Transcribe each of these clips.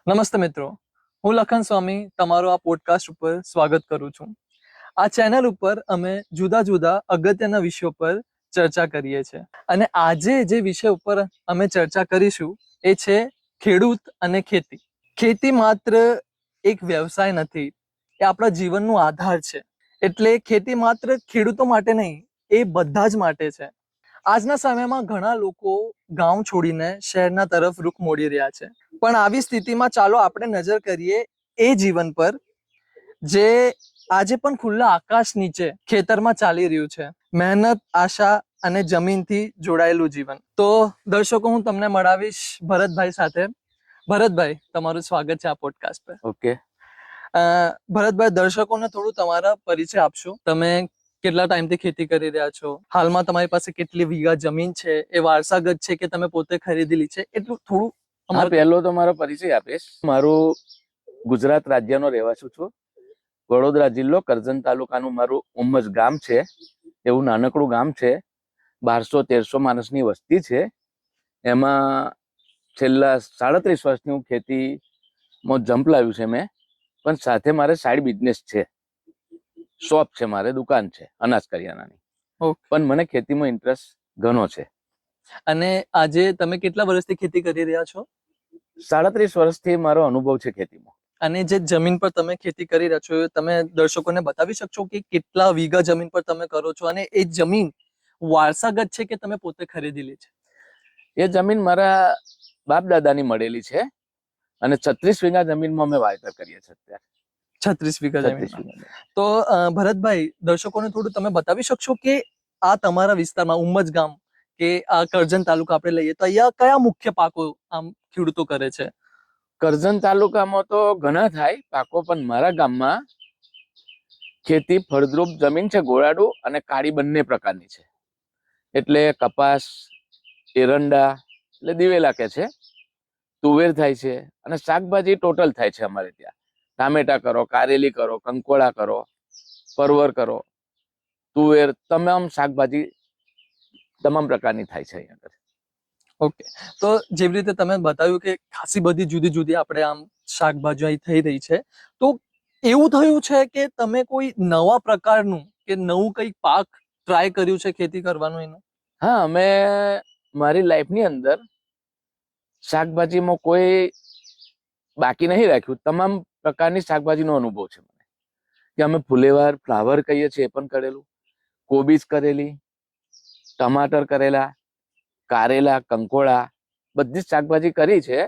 નમસ્તે મિત્રો, હું લખન સ્વામી તમારો આ પોડકાસ્ટ ઉપર સ્વાગત કરું છું. આ ચેનલ ઉપર અમે જુદા જુદા અગત્યના વિષયો પર ચર્ચા કરીએ છીએ અને આજે જે વિષય ઉપર અમે ચર્ચા કરીશું એ છે ખેડૂત અને ખેતી. ખેતી માત્ર એક વ્યવસાય નથી, એ આપણા જીવનનો આધાર છે. એટલે ખેતી માત્ર ખેડૂતો માટે નહીં, એ બધા જ માટે છે. આજના સમયમાં ઘણા લોકો ગામ છોડીને શહેરના તરફ રૂખ મોડી રહ્યા છે, પણ આવી સ્થિતિમાં ચાલો આપણે નજર કરીએ એ જીવન પર જે આજે પણ ખુલ્લા આકાશ નીચે ખેતરમાં ચાલી રહ્યું છે. મહેનત, આશા અને જમીનથી જોડાયેલું જીવન. તો દર્શકો, હું તમને મળાવીશ ભરતભાઈ સાથે. ભરતભાઈ, તમારું સ્વાગત છે આ પોડકાસ્ટ પર. ઓકે. ભરતભાઈ, દર્શકોને થોડું તમારા પરિચય આપશો. તમે કેટલા ટાઈમથી ખેતી કરી રહ્યા છો? હાલમાં તમારી પાસે કેટલી વીઘા જમીન છે? એ વારસાગત છે કે તમે પોતે ખરીદેલી છે? એટલું થોડું. હા, પહેલો તો મારો પરિચય આપીશ. મારું ગુજરાત રાજ્યનો રહેવાસી છું. વડોદરા જિલ્લો કરજણ તાલુકાનું મારું ઉમ્મજ ગામ છે. એવું નાનકડું ગામ છે. 1200-1300 માણસની વસ્તી છે. એમાં છેલ્લા 37 વર્ષથી હું ખેતીમાં જંપ લાવ્યું છે મેં. પણ સાથે મારે સાઈડ બિઝનેસ છે, શોપ છે, મારે દુકાન છે અનાજ કરિયાણાની. પણ મને ખેતીમાં ઇન્ટરેસ્ટ ઘણો છે. અને આજે તમે કેટલા વર્ષથી ખેતી કરી રહ્યા છો? 37 વર્ષથી મારો અનુભવ છે ખેતીમાં. અને જે જમીન પર તમે ખેતી કરી રહ્યા છો, તમે દર્શકોને બતાવી શકશો કે કેટલા વીઘા જમીન પર તમે કરો છો? અને એ જમીન વારસાગત છે કે તમે પોતે ખરીદેલી છે? એ જમીન મારા બાપ દાદાની મળેલી છે અને 36 વીઘા જમીનમાં અમે વાવેતર કરીએ છીએ અત્યારે. 36 વીઘા જમીન. તો ભરતભાઈ, દર્શકોને થોડું તમે બતાવી શકશો કે આ તમારા વિસ્તારમાં ઉમ્મજ ગામ કે આ કરજણ તાલુકા આપણે લઈએ તો અહીંયા કયા મુખ્ય પાકો આમ ખેડૂતો કરે છે? કરજણ તાલુકામાં તો ઘણા થાય પાકો, પણ મારા ગામમાં ખેતી ફળદ્રુપ જમીન છે, ગોળાડુ અને કાળી બંને પ્રકારની છે. એટલે કપાસ, એરંડા એટલે દિવેલા કે છે, તુવેર થાય છે અને શાકભાજી ટોટલ થાય છે અમારે ત્યાં. ટામેટા કરો, કારેલી કરો, કંકોડા કરો, પરવર કરો, તુવેર, તમામ શાકભાજી તમામ પ્રકારની થાય છે અહીંયા આગળ. ઓકે. તો જેવી રીતે તમે બતાવ્યું કે ખાસી બધી જુદી જુદી આપણે આમ શાકભાજી અહીં થઈ રહી છે, તો એવું થયું છે કે તમે કોઈ નવા પ્રકારનું કે નવું કંઈક પાક ટ્રાય કર્યું છે ખેતી કરવાનું એનું? હા, અમે મારી લાઈફની અંદર શાકભાજીમાં કોઈ બાકી નહીં રાખ્યું. તમામ પ્રકારની શાકભાજીનો અનુભવ છે મને. કે અમે ફુલેવાર, ફ્લાવર કહીએ છીએ, એ પણ કરેલું, કોબીજ કરેલી, ટમાટર કરેલા, કારેલા, કંકોડા, બધી જ શાકભાજી કરી છે.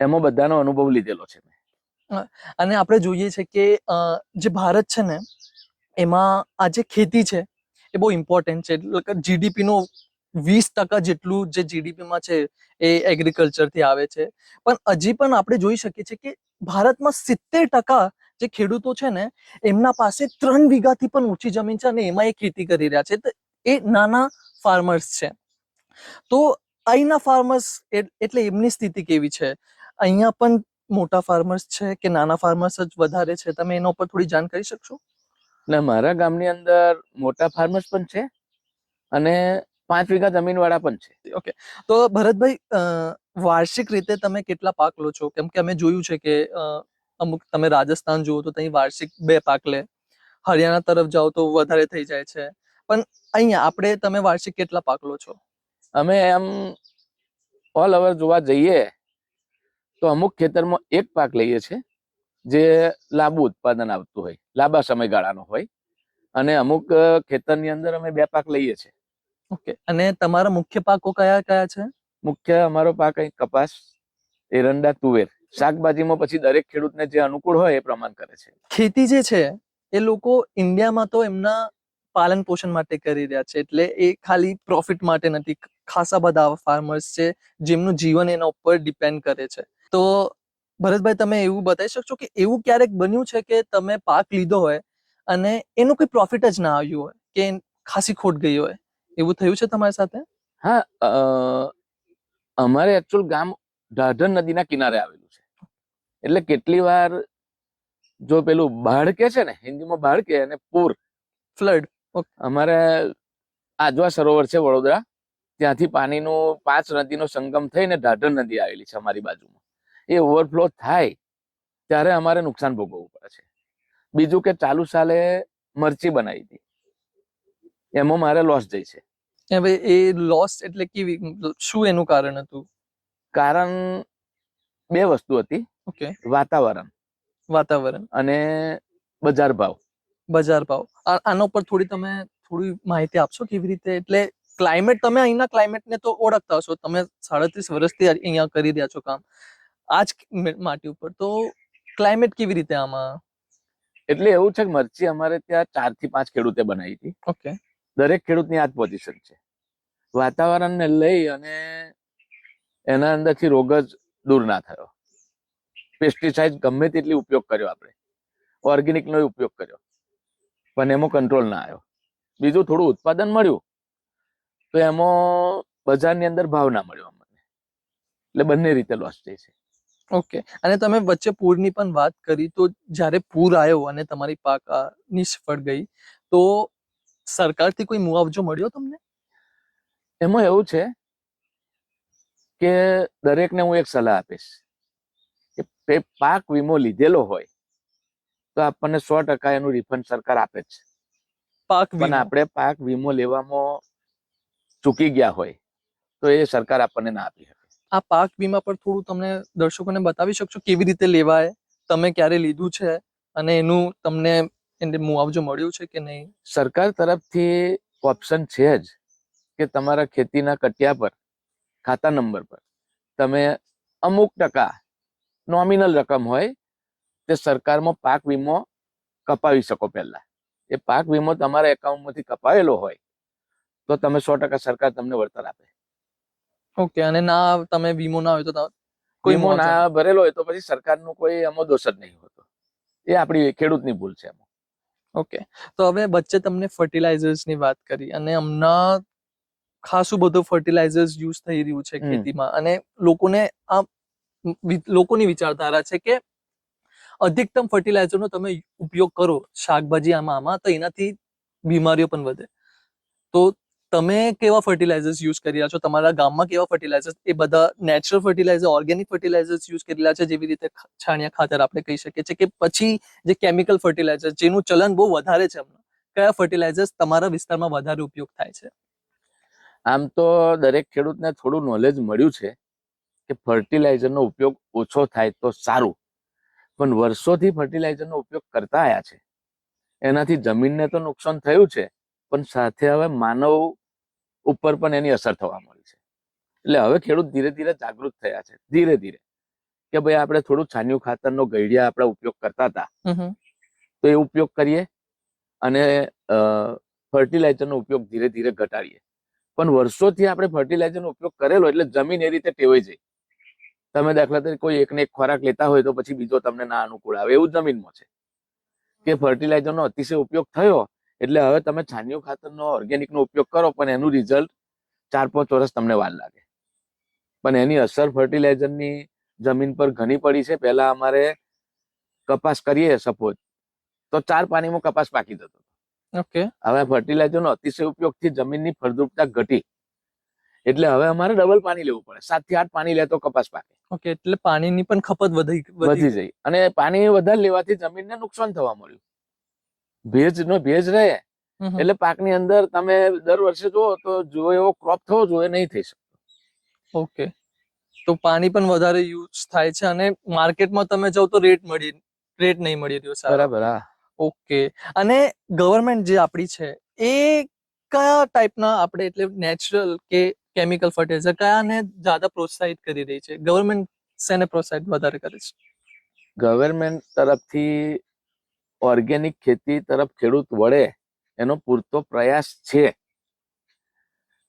એમાં બધાનો અનુભવ લીધેલો છે મેં. અને આપણે જોઈએ છે કે જે ભારત છે ને, એમાં આ જે ખેતી છે એ બહુ ઇમ્પોર્ટન્ટ છે. એટલે કે જીડીપીનો 20% જેટલું જે જીડીપીમાં છે એ એગ્રીકલ્ચરથી આવે છે. પણ હજી પણ આપણે જોઈ શકીએ છીએ કે ભારતમાં 70% જે ખેડૂતો છે ને, એમના પાસે 3 વીઘાથી પણ ઓછી જમીન છે અને એમાં એ ખેતી કરી રહ્યા છે. તો એ નાના ફાર્મર્સ છે. તો અહીંના ફાર્મર્સ એટલે એમની સ્થિતિ કેવી છે? અહીંયા પણ મોટા ફાર્મર્સ છે કે નાના ફાર્મર્સ જ વધારે છે? તમે એના ઉપર થોડી જાણ કરી શકશો? ને મારા ગામની અંદર મોટા ફાર્મર્સ પણ છે અને 5 વીઘા જમીન વાળા પણ છે. ઓકે. તો ભરતભાઈ, વાર્ષિક રીતે તમે કેટલા પાક લો છો? કેમ કે અમે જોયું છે કે અમુક તમે રાજસ્થાન જુઓ તો ત્યાં વાર્ષિક 2 પાક લે, હરિયાણા તરફ જાઓ તો વધારે થઈ જાય છે, પણ અહીંયા આપણે તમે વાર્ષિક કેટલા પાક લો છો? અમે એમ ઓલ ઓવર જોવા જઈએ તો અમુક ખેતરમાં એક પાક લઈએ છીએ જે લાંબુ ઉત્પાદન આવતું હોય, લાંબા સમયગાળાનો હોય, અને અમુક ખેતરની અંદર અમે 2 પાક લઈએ છીએ. ઓકે. અને તમારા મુખ્ય પાકો કયા કયા છે? મુખ્ય અમારો પાક અહીં કપાસ, એરંડા, તુવેર. શાકભાજીમાં પછી દરેક ખેડૂતને જે અનુકૂળ હોય એ પ્રમાણ કરે છે. ખેતી જે છે એ લોકો ઇન્ડિયામાં તો એમના પાલન પોષણ માટે કરી રહ્યા છે, એટલે એ ખાલી પ્રોફિટ માટે નથી. ખાસા બધા ફાર્મર્સ છે જેમનું જીવન એના ઉપર ડિપેન્ડ કરે છે. તો ભરતભાઈ, તમે એવું બતાવી શકશો કે એવું ક્યારેક બન્યું છે કે તમે પાક લીધો હોય અને એનું કોઈ પ્રોફિટ જ ના આવ્યું હોય કે ખાસી ખોટ ગઈ હોય? એવું થયું છે તમારી સાથે? હા, અમારે એકચ્યુઅલ ગામ ઢાઢર નદીના કિનારે આવેલું છે. એટલે કેટલી વાર જો પેલું બાઢ કે છે ને, હિન્દીમાં બાઢ કે, અને પૂર, ફ્લડ. અમારે આજવા સરોવર છે વડોદરા, ત્યાંથી પાણીનું 5 નદીનો સંગમ થઈને ઢાઢર નદી આવેલી છે અમારી બાજુમાં. એ ઓવરફ્લો થાય ત્યારે અમારે નુકસાન ભોગવવું પડે છે. બીજું કે ચાલુ સાલે મરચી બનાવી હતી, એમાં મારે લોસ જાય છે. હવે એ લોસ એટલે કેવી, શું એનું કારણ હતું? કારણ 2 વસ્તુ હતી, ઓકે, વાતાવરણ વાતાવરણ, અને બજાર ભાવ. બજાર ભાવ. આના ઉપર થોડી માહિતી આપશો કેવી રીતે? એટલે ક્લાઇમેટ, તમે અહીંના ક્લાઇમેટને તો ઓળખતા હશો, તમે 37 વર્ષથી અહીંયા કરી રહ્યા છો કામ આ જ માટી ઉપર, તો ક્લાઇમેટ કેવી રીતે આમાં? એટલે એવું છે કે મરચી અમારે ત્યાં 4 થી 5 ખેડૂતે બનાવી હતી. ઓકે, દરેક ખેડૂતની આ જ પોઝિશન છે. વાતાવરણને લઈ અને એના અંદરથી રોગ જ દૂર ના થયો. પેસ્ટિસાઇડ ગમે તેટલી ઉપયોગ કર્યો, આપણે ઓર્ગેનિકનો ઉપયોગ કર્યો, પણ એમાં કંટ્રોલ ના આવ્યો. બીજું થોડું ઉત્પાદન મળ્યું તો એમાં બજારની અંદર ભાવ ના મળ્યો અમને, એટલે બંને રીતે લોસ જાય છે. ઓકે. અને તમે વચ્ચે પૂરની પણ વાત કરી, તો જ્યારે પૂર આવ્યો અને તમારી પાક નિષ્ફળ ગઈ, તો સરકારથી કોઈ મુઆવજો મળ્યો તમને? એમાં એવું છે કે દરેકને હું એક સલાહ આપીશ કે પાક વીમો લીધેલો હોય તો આપણને 100% એનું રિફંડ સરકાર આપે જ. પાક પણ વીમો, આપણે પાક વીમો લેવામાં ચૂકી ગયા હોય તો એ સરકાર આપણને ના આપી શકે. આ પાક વીમા પર થોડું તમને દર્શકોને બતાવી શકશો કેવી રીતે લેવાય, તમે ક્યારે લીધું છે અને એનું તમને મુઆવજો મળ્યું છે કે નહીં? સરકાર તરફથી ઓપ્શન છે જ કે તમારા ખેતીના કટિયા પર, ખાતા નંબર પર તમે અમુક ટકા નોમિનલ રકમ હોય તે સરકારમાં પાક વીમો કપાવી શકો. પહેલા એ પાક વીમો તમારા એકાઉન્ટમાંથી કપાવેલો હોય તો તમે 100% સરકાર તમને વળતર આપે. ઓકે. અને ના, તમે વીમો ના હોય તો કોઈ વીમો મુઆવજો ના ભરેલો હોય તો પછી સરકારનું કોઈ એમાં દોષ જ નહીં હોતો. એ આપણી ખેડૂતની ભૂલ છે એમાં. ઓકે. તો હવે વચ્ચે તમને ફર્ટિલાઇઝર્સની વાત કરી, અને હમણાં ખાસું બધું ફર્ટિલાઇઝર્સ યુઝ થઈ રહ્યું છે ખેતીમાં, અને લોકોની વિચારધારા છે કે અધિકતમ ફર્ટિલાઇઝરનો તમે ઉપયોગ કરો શાકભાજી આમાં તો એનાથી બીમારીઓ પણ વધે. તો તમે કેવા ફર્ટિલાઇઝર્સ યુઝ કરી રહ્યા છો? તમારા ગામમાં કેવા ફર્ટિલાઇઝર્સ? એ બધા natural fertiliser, organic fertilisers use કરી રહ્યા છે, જેવી રીતે છાણિયા ખાતર આપણે કહી શકીએ છીએ, કે પછી જે કેમિકલ ફર્ટિલાઇઝર જેનું ચલન બહુ વધારે છે હમણાં, કયા ફર્ટિલાઇઝર્સ તમારા વિસ્તારમાં વધારે ઉપયોગ થાય છે? આમ તો દરેક ખેડૂતને થોડું નોલેજ મળ્યું છે કે ફર્ટિલાઇઝરનો ઉપયોગ ઓછો થાય તો સારું, પણ વર્ષોથી ફર્ટિલાઇઝરનો ઉપયોગ કરતા આવ્યા છે. એનાથી જમીનને તો નુકસાન થયું છે, પણ સાથે હવે માનવ ઉપર પણ એની અસર થવા મળી છે. એટલે હવે ખેડૂત ધીરે ધીરે જાગૃત થયા છે, ધીરે ધીરે, કે ભાઈ આપણે થોડું છાણિયું ખાતરનો ગઈડિયા આપણે ઉપયોગ કરતા હતા તો એ ઉપયોગ કરીએ અને ફર્ટિલાઇઝરનો ઉપયોગ ધીરે ધીરે ઘટાડીએ. પણ વર્ષોથી આપણે ફર્ટિલાઇઝરનો ઉપયોગ કરેલો એટલે જમીન એ રીતે ટેવાઈ જાય. તમે દાખલા તરીકે કોઈ એકને એક ખોરાક લેતા હોય તો પછી બીજો તમને ના અનુકૂળ આવે, એવું જમીનમાં છે કે ફર્ટિલાઇઝરનો અતિશય ઉપયોગ થયો એટલે હવે તમે છાણિયું ખાતરનો ઓર્ગેનિકનો ઉપયોગ કરો પણ એનું રિઝલ્ટ 4-5 વર્ષ તમને વાર લાગે. પણ એની અસર ફર્ટિલાઇઝરની જમીન પર ઘણી પડી છે. પહેલા અમારે કપાસ કરીએ સપોઝ તો 4 પાણીમાં કપાસ પાકી જતો. ઓકે. હવે ફર્ટિલાઇઝરનો અતિશય ઉપયોગથી જમીનની ફળદ્રુપતા ઘટી, એટલે હવે અમારે ડબલ પાણી લેવું પડે. 7 થી 8 પાણી લે તો કપાસ પાકે. ઓકે. એટલે પાણીની પણ ખપત વધી જાય અને પાણી વધારે લેવાથી જમીનને નુકસાન થવા મળ્યું. ભેજ રહે એટલે પાકની અંદર તમે દર વર્ષે જુઓ તો જો એવો ક્રોપ થવો જોઈએ નહીં થઈ શકે. ઓકે. તો પાણી પણ વધારે યુઝ થાય છે, અને માર્કેટમાં તમે જાઓ તો રેટ નહીં મળી રહ્યો સારો. બરાબર. હા. ઓકે. અને ગવર્મેન્ટ જે આપણી છે એ કયા ટાઈપના, આપણે એટલે નેચરલ કે કેમિકલ ફર્ટિલાઇઝર કયાને જ્યાદા પ્રોત્સાહિત કરી રહી છે? ગવર્મેન્ટ શેને પ્રોત્સાહિત વધારે કરે છે? ગવર્મેન્ટ તરફથી ઓર્ગેનિક ખેતી તરફ ખેડૂત વળે એનો પૂરતો પ્રયાસ છે,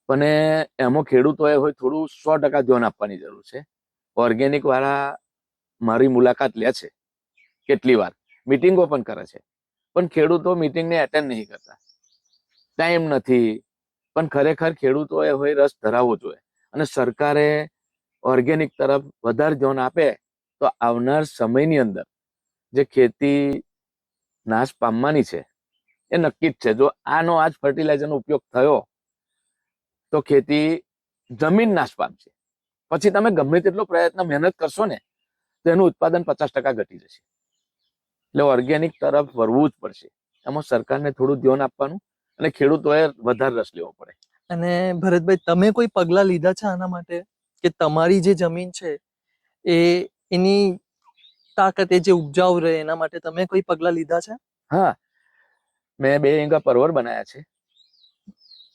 પણ એમાં ખેડૂતોએ હોય થોડું 100% ધ્યાન આપવાની જરૂર છે. ઓર્ગેનિક વાળા મારી મુલાકાત લે છે, કેટલી વાર મીટિંગો પણ કરે છે, પણ ખેડૂતો મીટિંગને એટેન્ડ નહીં કરતા. ટાઈમ નથી. પણ ખરેખર ખેડૂતોએ હોય રસ ધરાવવો જોઈએ, અને સરકારે ઓર્ગેનિક તરફ વધારે ધ્યાન આપે તો આવનાર સમયની અંદર જે ખેતી નાશ પામવાની છે એ નક્કી જ છે. જો આનો આજ ફર્ટિલાઇઝરનો ઉપયોગ થયો તો ખેતી જમીન નાશ પામશે. પછી તમે ગમે તેટલો પ્રયત્ન મહેનત કરશો ને તો એનું ઉત્પાદન 50% ઘટી જશે. એટલે ઓર્ગેનિક તરફ વળવું જ પડશે. એમાં સરકારને થોડું ધ્યાન આપવાનું અને ખેડૂતોએ વધારે રસ લેવો પડે. અને ભરતભાઈ, તમે કોઈ પગલા લીધા છે આના માટે કે તમારી જે જમીન છે એ એની તાકાત, એ જે ઉપજાઉ રહે એના માટે તમે કોઈ પગલા લીધા છે? હા, મેં 2 વીઘા પરવર બનાવ્યા છે.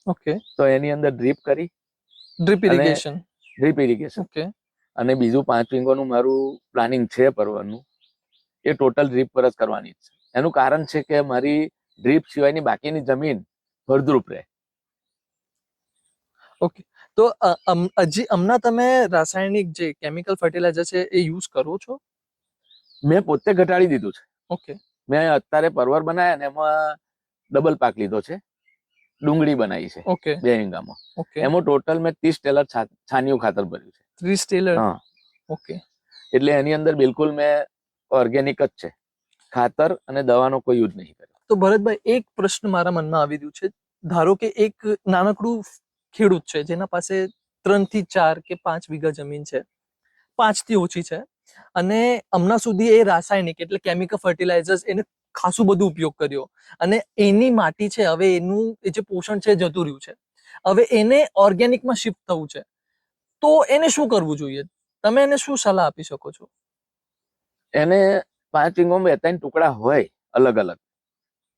ઓકે. તો એની અંદર ડ્રીપ કરી, ડ્રીપ અને ઇરિગેશન. Drip irrigation. ઓકે. અને બીજું 5 વીઘાનું મારું પ્લાનિંગ છે પરવરનું, એ ટોટલ ડ્રીપ પર જ કરવાની છે. એનું કારણ છે કે મારી ડ્રીપ સિવાયની બાકીની જમીન ફળદ્રુપ રહે. ઓકે. તો હજી હમણાં તમે રાસાયણિક જે કેમિકલ ફર્ટિલાઇઝર છે એ યુઝ કરો છો? મેં પોતે ઘટાડી દીધું છે. ઓકે. મેં અત્યારે પરવર બનાવ્યા ને એમાં ડબલ પાક લીધો છે. ડુંગળી બનાવી છે ઓકે. 2 વીઘામાં. ઓકે. એમાં ટોટલ મેં 30 ટેલર છાણિયું ખાતર ભર્યું છે. 30 ટેલર? હા. ઓકે. એટલે એની અંદર બિલકુલ મેં ઓર્ગેનિક જ છે. ખાતર અને દવાનો કોઈ યુઝ નહીં કર્યો. તો ભરતભાઈ, એક પ્રશ્ન મારા મનમાં આવી રહ્યું છે. ધારો કે એક નાનકડું ખેડૂત છે જેના પાસે 3 થી 4 કે 5 વીઘા જમીન છે, 5 થી ઓછી છે, અને હમણાં સુધી એ રાસાયણિક એટલે કેમિકલ ફર્ટિલાઇઝર્સ એને ખાસું બધું ઉપયોગ કર્યો, અને એની માટી છે હવે એનું એ જે પોષણ છે જતું રહ્યું છે, હવે એને ઓર્ગેનિકમાં શિફ્ટ થવું છે, તો એને શું કરવું જોઈએ? તમે એને શું સલાહ આપી શકો છો? એને 5 વીઘામાં 2-3 ટુકડા હોય અલગ અલગ,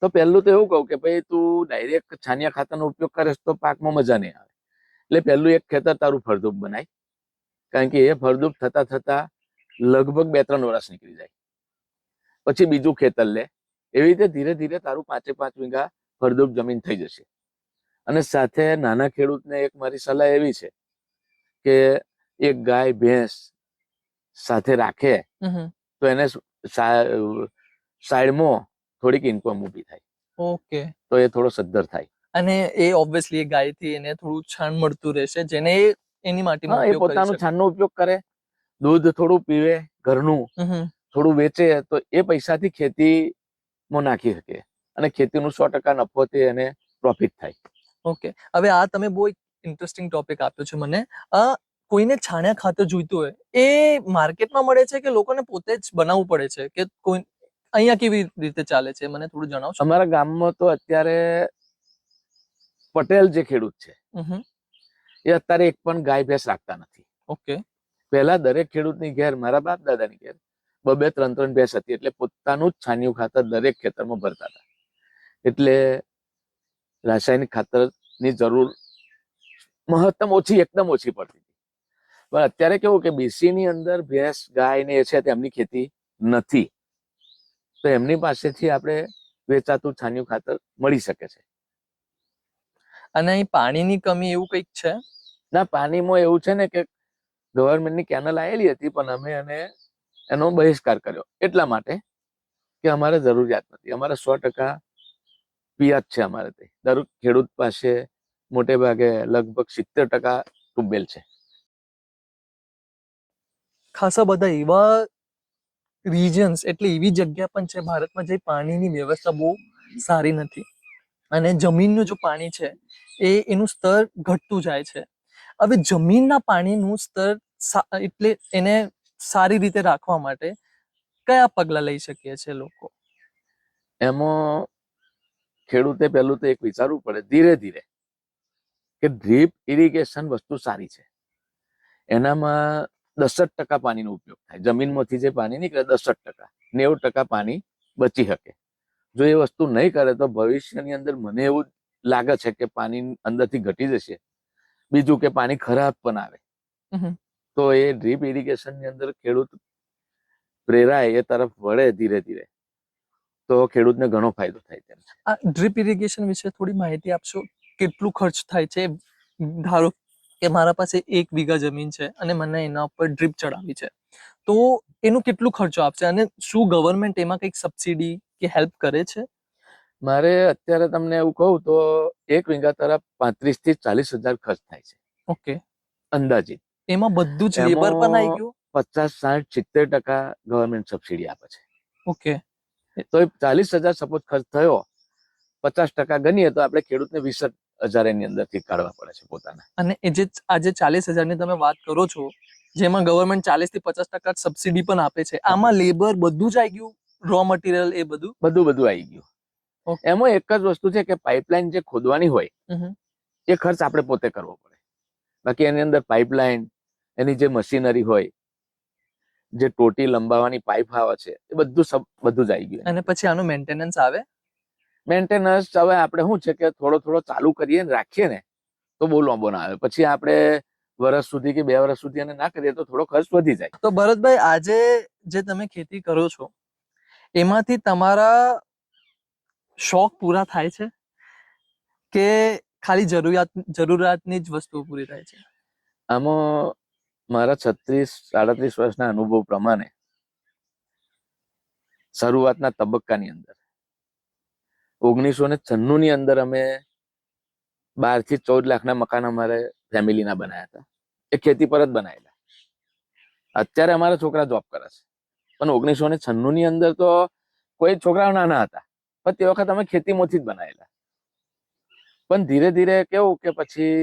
તો પહેલું તો એવું કહું કે ભાઈ તું ડાયરેક્ટ છાણિયા ખાતરનો ઉપયોગ કરે તો પાકમાં મજા નહીં આવે. એટલે પહેલું એક ખેતર તારું ફળદ્રુપ બનાય, કારણ કે એ ફળદ્રુપ થતા થતા લગભગ 2-3 વર્ષ નીકળી જાય. પછી બીજું ખેતર લે. એવી રીતે ધીરે ધીરે તારું 5 વીઘા ફળદ્રુપ જમીન થઈ જશે. અને સાથે નાના ખેડૂતને એક મારી સલાહ એવી છે કે એક ગાય ભેંસ સાથે રાખે તો એને સાઈડમાં થોડીક ઇન્કમ ઊભી થાય. ઓકે. તો એ થોડો સદ્ધર થાય. અને એ ઓબ્વિયસલી ગાયથી એને થોડું છાણ મળતું રહેશે, જેને એની માટીમાં હા, એ ઉપયોગ કરી પોતાનું શકે. છાણનો ઉપયોગ કરે, દૂધ થોડું પીવે ઘરનું, થોડું વેચે તો એ પૈસાથી ખેતીમાં નાખી શકે અને ખેતીનું 100% નફોથી એને પ્રોફિટ થાય. ઓકે. હવે આ તમે બહુ ઇન્ટરેસ્ટિંગ ટોપિક આપ્યો છે મને. કોઈને છાણિયા ખાતર જોઈતું હોય એ માર્કેટમાં મળે છે કે લોકોને પોતે જ બનાવવું પડે છે, કે કોઈ અહીંયા કેવી રીતે ચાલે છે, મને થોડું જણાવશો? અમારા ગામમાં તો અત્યારે પટેલ જે ખેડૂત છે એ અત્યારે એક પણ ગાય ભેંસ રાખતા નથી. ઓકે. પહેલા દરેક ખેડૂતની ઘેર, મારા બાપ દાદાની ઘેર 2-3 ભેંસ હતી, એટલે પોતાનું જ છાણિયું ખાતર દરેક ખેતરમાં ભરતા હતા. એટલે રાસાયણિક ખાતરની જરૂર મહત્તમ ઓછી, એકદમ ઓછી પડતી હતી. પણ અત્યારે કેવું કે BC ની અંદર ભેંસ ગાય ને એ છે તેમની ખેતી નથી, તો એમની પાસેથી આપણે વેચાતું છાણિયું ખાતર મળી શકે છે. અને અહીં પાણીની કમી એવું કંઈક છે? ના, પાણીમાં એવું છે ને કે ગવર્મેન્ટની કેનલ આવેલી હતી, પણ અમે એનો બહિષ્કાર કર્યો એટલા માટે કે અમારે જરૂરિયાત નથી. અમારે 100% પિયત છે. અમારે દરેક ખેડૂત પાસે મોટે ભાગે લગભગ 70% ટ્યુબવેલ છે. ખાસા બધા એવા રિજન્સ એટલે એવી જગ્યા પણ છે ભારતમાં જે પાણીની વ્યવસ્થા બહુ સારી નથી, અને જમીનનું જો પાણી છે એનું સ્તર ઘટતું જાય છે. હવે જમીનના પાણીનું સ્તર એટલે એને સારી રીતે રાખવા માટે કયા પગલા લઈ શકીએ છે લોકો? એમાં ખેડૂતે પહેલું તો એક વિચારવું પડે ધીરે ધીરે કે ડ્રીપ ઇરિગેશન વસ્તુ સારી છે. એનામાં 10% પાણીનો ઉપયોગ થાય. જમીનમાંથી જે પાણી નીકળે 10%, 90% પાણી બચી શકે. જો એ વસ્તુ નહીં કરે તો ભવિષ્યની અંદર મને એવું લાગે છે કે પાણી અંદરથી ઘટી જશે. બીજું કે પાણી ખરાબ પણ આવે. તો એ ડ્રીપ ઇરિગેશનની અંદર ખેડૂત પ્રેરાય, એ તરફ વળે ધીરે ધીરે, તો ખેડૂતને ઘણો ફાયદો થાય તેમ છે. આ ડ્રીપ ઇરિગેશન વિશે થોડી માહિતી આપશો? કેટલું ખર્ચ થાય છે? ધારો કે મારા પાસે 1 વીઘા જમીન છે અને મને એના ઉપર ડ્રીપ ચડાવી છે, તો એનું કેટલું ખર્ચો આપશે, અને શું ગવર્મેન્ટ એમાં કંઈક સબસિડી કે હેલ્પ કરે છે? મારે અત્યારે તમને એવું કહું તો 1 વીઘા તરફ 35,000 થી 40,000 ખર્ચ થાય છે. ઓકે. અંદાજિત. એમાં બધું જ લેબર પણ આવી ગયું? 50-60-70% ગવર્મેન્ટ સબસિડી આપે છે. ઓકે. તો 40,000 સપોઝ ખર્ચ થયો, 50% ગણીએ તો આપણે ખેડૂતને હજારની અંદરથી કાઢવા પડે છે પોતાના. અને એ જે આજે 40,000 ની તમે વાત કરો છો, જેમાં ગવર્મેન્ટ 40 થી 50% સબસિડી પણ આપે છે, આમાં લેબર બધું જ આવી ગયું, રો મટીરિયલ એ બધું બધું આવી ગયું. Okay. એમાં એક જ વસ્તુ છે કે પાઇપલાઇન જે ખોદવાની હોય હમ. એ ખર્ચ આપણે પોતે કરવો પડે. બાકી એની અંદર પાઇપલાઇન, એની જે મશીનરી હોય, જે ટોટી લંબાવવાની પાઇપ આવે છે, એ બધું જ આવી ગયું. અને પછી આનું મેન્ટેનન્સ આવે? મેન્ટેનન્સ હવે આપણે શું છે કે થોડો ચાલુ કરીએ ને રાખીએ ને તો બહુ લાંબો ના આવે. પછી આપણે વર્ષ સુધી કે 2 વર્ષ સુધી એને ના કરીએ તો થોડો ખર્ચ વધી જાય. તો ભરતભાઈ, આજે જે તમે ખેતી કરો છો એમાંથી તમારા શોખ પૂરા થાય છે કે ખાલી જરૂરિયાતની જ વસ્તુઓ પૂરી થાય છે? આમાં મારા 36-37 વર્ષના અનુભવ પ્રમાણે શરૂઆતના તબક્કાની અંદર 1996 ની અંદર અમે 12 થી 14 લાખના મકાન અમારે ફેમિલીના બનાવ્યા હતા. એ ખેતી પર જ બનાવેલા. અત્યારે અમારા છોકરા જોબ કરે છે, પણ 1996 ની અંદર તો કોઈ છોકરાઓ નાના હતા, પણ તે વખત અમે ખેતીમાંથી જ બનાવેલા. પણ ધીરે ધીરે કેવું કે પછી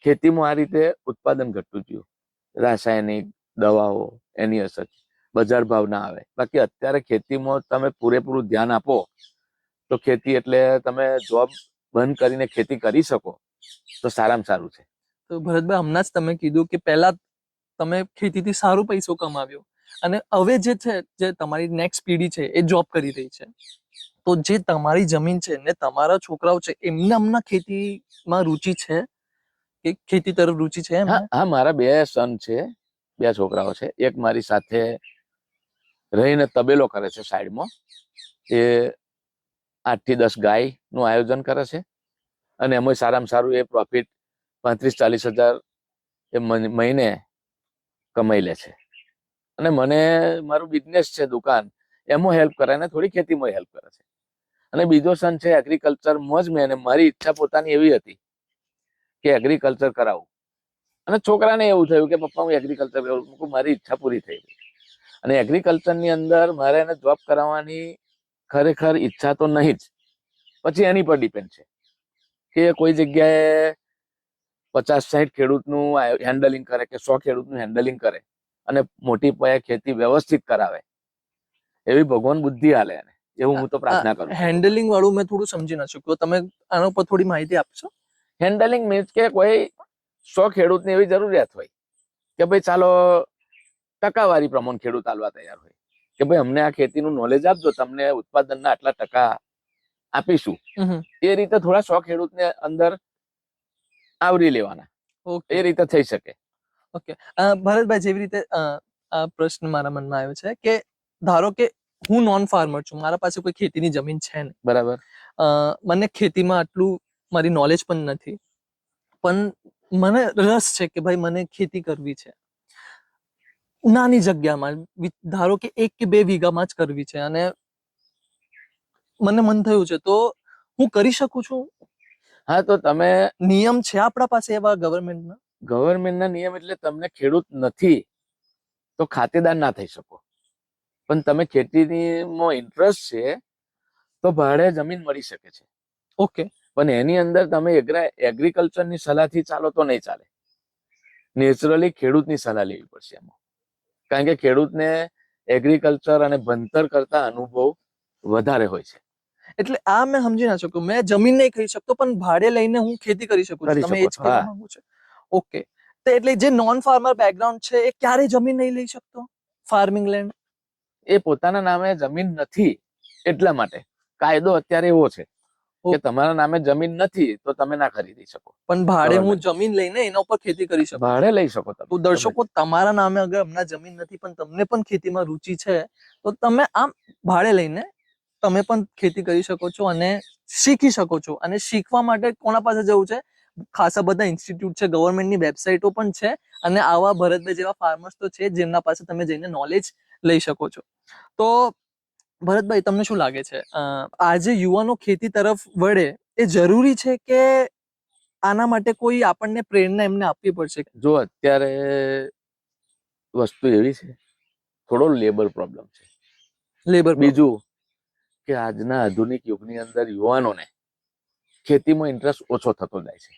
ખેતીમાં આ રીતે ઉત્પાદન ઘટતું ગયું. રાસાયણિક દવાઓ એની અસર, બજાર ભાવ ના આવે. બાકી અત્યારે ખેતીમાં તમે પૂરેપૂરું ધ્યાન આપો તો ખેતી એટલે તમે જોબ બંધ કરીને ખેતી કરી શકો તો સારામાં સારું છે. તો ભરતભાઈ, હમણાં જ તમે કીધું કે પહેલા તમે ખેતીથી સારું પૈસો કમાવ્યો અને હવે જે છે, જે તમારી નેક્સ્ટ પેઢી છે એ જોબ કરી રહી છે, તો જે તમારી જમીન છે ને તમારા છોકરાઓ છે, એમને હમણાં ખેતીમાં રુચિ છે કે ખેતી તરફ રુચિ છે એમને? હા, મારા 2 સન છે, 2 છોકરાઓ છે. એક મારી સાથે રહીને તબેલો કરે છે સાઈડમાં. એ 8 થી 10 ગાય નું આયોજન કરે છે અને એમાં સારામાં સારું એ પ્રોફિટ 35-40 હજાર એ મહિને કમાઈ લે છે. અને મને મારું બિઝનેસ છે, દુકાન, એમાં હેલ્પ કરે અને થોડી ખેતીમાં હેલ્પ કરે છે. અને બીજો સન છે એગ્રીકલ્ચરમાં જ. મેં મારી ઈચ્છા પોતાની એવી હતી કે એગ્રીકલ્ચર કરાવું, અને છોકરાને એવું થયું કે પપ્પા હું એગ્રીકલ્ચર કરું. મારી ઈચ્છા પૂરી થઈ ગઈ. અને એગ્રીકલ્ચરની અંદર મારે એને જોબ કરાવવાની ખરેખર ઈચ્છા તો નહીં જ. પછી એની પર ડિપેન્ડ છે કે કોઈ જગ્યાએ 50-60 ખેડૂતનું હેન્ડલિંગ કરે કે 100 ખેડૂતનું હેન્ડલિંગ કરે અને મોટી પાયે ખેતી વ્યવસ્થિત કરાવે, એવી ભગવાન બુદ્ધિ આલે એને, એવું હું તો પ્રાર્થના કરું. હેન્ડલિંગ વાળું મેં થોડું સમજી ન શક્યો, તમે આના ઉપર થોડી માહિતી આપશો? હેન્ડલિંગ મીન્સ કે કોઈ 100 ખેડૂતની એવી જરૂરિયાત હોય કે ભાઈ ચાલો ટકાવારી પ્રમાણે ખેડૂત આલવા તૈયાર હોય કે ભાઈ અમને આ ખેતીનું નોલેજ આપજો, તમને ઉત્પાદનના આટલા ટકા આપીશું. એ રીતે થોડા 100 ખેડૂતને અંદર આવરી લેવાના. એ રીતે થઈ શકે. ઓકે ભરતભાઈ, જેવી રીતે આ પ્રશ્ન મારા મનમાં આવ્યો છે કે ધારો કે હું નોન ફાર્મર છું, મારા પાસે કોઈ ખેતીની જમીન છે નહીં, બરાબર, મને ખેતીમાં આટલું મારી નોલેજ પણ નથી, પણ મને રસ છે કે ભાઈ મને ખેતી કરવી છે નાની જગ્યામાં, ધારો કે 1 કે 2 વીઘામાં જ કરવી છે, અને મને મન થયું છે, તો હું કરી શકું છું? હા, તો તમે નિયમ છે આપણા પાસે એવા ગવર્મેન્ટના નિયમ એટલે તમને ખેડૂત નથી તો ખાતેદાર ના થઈ શકો, પણ તમે ખેતીમાં ઇન્ટરેસ્ટ છે તો ભાડે જમીન મળી શકે છે. ઓકે. પણ એની અંદર તમે એગ્રીકલ્ચરની સલાહથી ચાલો તો નહીં ચાલે. નેચરલી ખેડૂતની સલાહ લેવી પડશે એમાં, કારણ કે ખેડૂતને એગ્રીકલ્ચર અને ભણતર કરતા અનુભવ વધારે હોય છે. એટલે આ મેં સમજી ના શકું, મેં જમીન નહીં ખરીદી શકતો પણ ભાડે લઈને હું ખેતી કરી શકું છું, તમે એ જ કહેવા માંગો છો? ઓકે. તો એટલે જે નોન ફાર્મર બેકગ્રાઉન્ડ છે એ ક્યારે જમીન નહીં લઈ શકતો, ફાર્મિંગ લેન્ડ? એ પોતાના નામે જમીન નથી એટલા માટે કાયદો અત્યારે એવો છે કે તમારા નામે જમીન નથી તો તમે ના ખરીદી શકો, પણ ભાડે હું જમીન લઈને એના ઉપર ખેતી કરી શકું, ભાડે લઈ શકો તમે. તો દર્શકો, તમારા નામે અગર હમણાં જમીન નથી પણ તમને પણ ખેતીમાં રુચિ છે તો તમે આમ ભાડે લઈને તમે પણ ખેતી કરી શકો છો અને શીખી શકો છો. અને શીખવા માટે કોના પાસે જવું છે? ખાસા બધા ઇન્સ્ટિટ્યૂટ છે, ગવર્મેન્ટની વેબસાઇટો પણ છે, અને આવા ભરતભાઈ જેવા ફાર્મર્સ તો છે જેમના પાસે તમે જઈને નોલેજ લઈ શકો છો. તો ભરતભાઈ, તમને શું લાગે છે, આજે યુવાનો ખેતી તરફ વળે એ જરૂરી છે કે આના માટે કોઈ આપણને પ્રેરણા એમને આપવી પડશે? જો અત્યારે વસ્તુ એવી છે, થોડો લેબર પ્રોબ્લેમ છે. બીજું કે આજના આધુનિક યુગની અંદર યુવાનોને ખેતીમાં ઇન્ટરેસ્ટ ઓછો થતો જાય છે.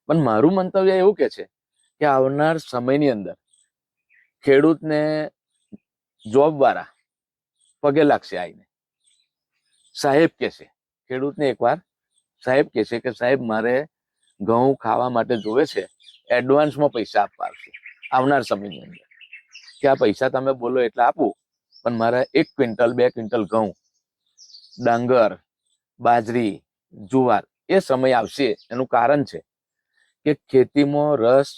પણ મારું મંતવ્ય એવું કે છે કે આવનાર સમયની અંદર ખેડૂતને જોબ વાળા પગે લાગશે આવીને, સાહેબ કહેશે ખેડૂતને એકવાર, સાહેબ કહેશે કે સાહેબ મારે ઘઉં ખાવા માટે જોવે છે, એડવાન્સમાં પૈસા આપવા આવશે આવનાર સમયની અંદર, કે આ પૈસા તમે બોલો એટલે આપું, પણ મારા 1 ક્વિન્ટલ 2 ક્વિન્ટલ ઘઉં, ડાંગર, બાજરી, જુવાર એ સમય આવશે. એનું કારણ છે કે ખેતીમાં રસ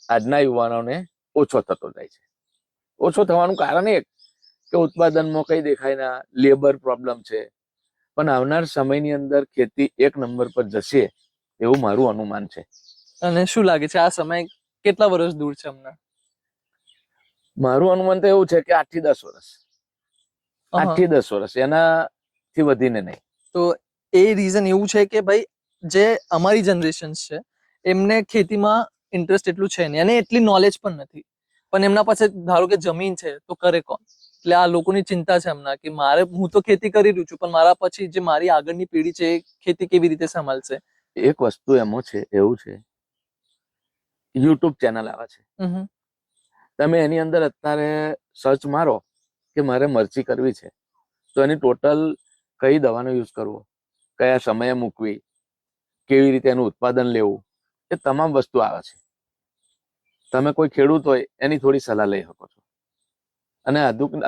આજના યુવાનોને ઓછો થતો જાય છે. ઓછો થવાનું કારણ એક કે ઉત્પાદનમાં કઈ દેખાય ના, લેબર પ્રોબ્લેમ છે. પણ આવનાર સમયની અંદર ખેતી 1 નંબર પર જશે એવું મારું અનુમાન છે. અને શું લાગે છે આ સમય કેટલા વર્ષ દૂર છે હમણાં? મારું અનુમાન તો એવું છે કે 8 થી 10 વર્ષ, 8 થી 10 વર્ષ, એનાથી વધીને નહીં. તો એ રીઝન એવું છે કે ભાઈ જે અમારી જનરેશન છે એમને ખેતીમાં ઇન્ટરેસ્ટ એટલું છે નહીં અને એટલી નોલેજ પણ નથી, પણ એમના પાસે ધારો કે જમીન છે તો કરે કોણ? એટલે આ લોકોની ચિંતા છે હમણાં કે હું તો ખેતી કરી રહ્યું છું, પણ મારા પછી જે મારી આગળની પેઢી છે એ ખેતી કેવી રીતે સંભાળશે? એક વસ્તુ એમાં છે, એવું છે યુટ્યુબ ચેનલ આવે છે, તમે એની અંદર અત્યારે સર્ચ મારો કે મારે મરચી કરવી છે, તો એની ટોટલ કઈ દવાનો યુઝ કરવો, કયા સમયે મૂકવી, કેવી રીતે એનું ઉત્પાદન લેવું, એ તમામ વસ્તુ આવે છે. તમે કોઈ ખેડૂત હોય એની થોડી સલાહ લઈ શકો છો. અને